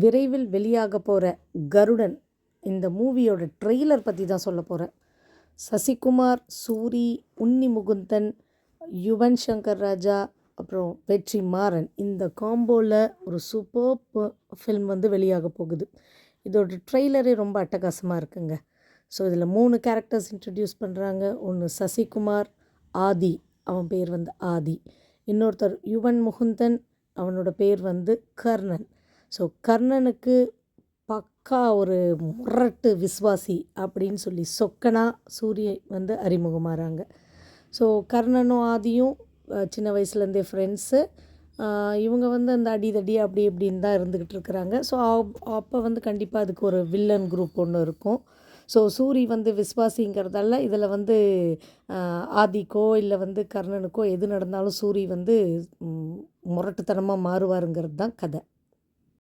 விரைவில் வெளியாக போகிற கருடன் இந்த மூவியோட ட்ரெய்லர் பற்றி தான் சொல்ல போகிறேன். சசிகுமார், சூரி, உன்னி முகுந்தன், யுவன் சங்கர் ராஜா, அப்புறம் வெற்றி மாறன், இந்த காம்போவில் ஒரு சூப்பர்ப் ஃபில்ம் வந்து வெளியாக போகுது. இதோட ட்ரெய்லரே ரொம்ப அட்டகாசமாக இருக்குங்க. ஸோ இதில் 3 கேரக்டர்ஸ் இன்ட்ரடியூஸ் பண்ணுறாங்க. ஒன்று சசிகுமார், ஆதி, அவன் பேர் வந்து ஆதி. இன்னொருத்தர் யுவன் முகுந்தன், அவனோட பேர் வந்து கர்ணன். ஸோ கர்ணனுக்கு பக்கா ஒரு முரட்டு விஸ்வாசி அப்படின்னு சொல்லி சொக்கனா சூரிய வந்து அறிமுகமாகறாங்க. ஸோ கர்ணனும் ஆதியும் சின்ன வயசுலேருந்தே ஃப்ரெண்ட்ஸு. இவங்க வந்து அந்த அடிதடி அப்படி இப்படின்னு தான் இருந்துக்கிட்டு இருக்கிறாங்க. ஸோ அப்போ வந்து கண்டிப்பாக அதுக்கு ஒரு வில்லன் குரூப் ஒன்று இருக்கும். ஸோ சூரி வந்து விஸ்வாசிங்கிறதால இதில் வந்து ஆதிக்கோ இல்லை வந்து கர்ணனுக்கோ எது நடந்தாலும் சூரி வந்து முரட்டுத்தனமாக மாறுவாருங்கிறது தான் கதை.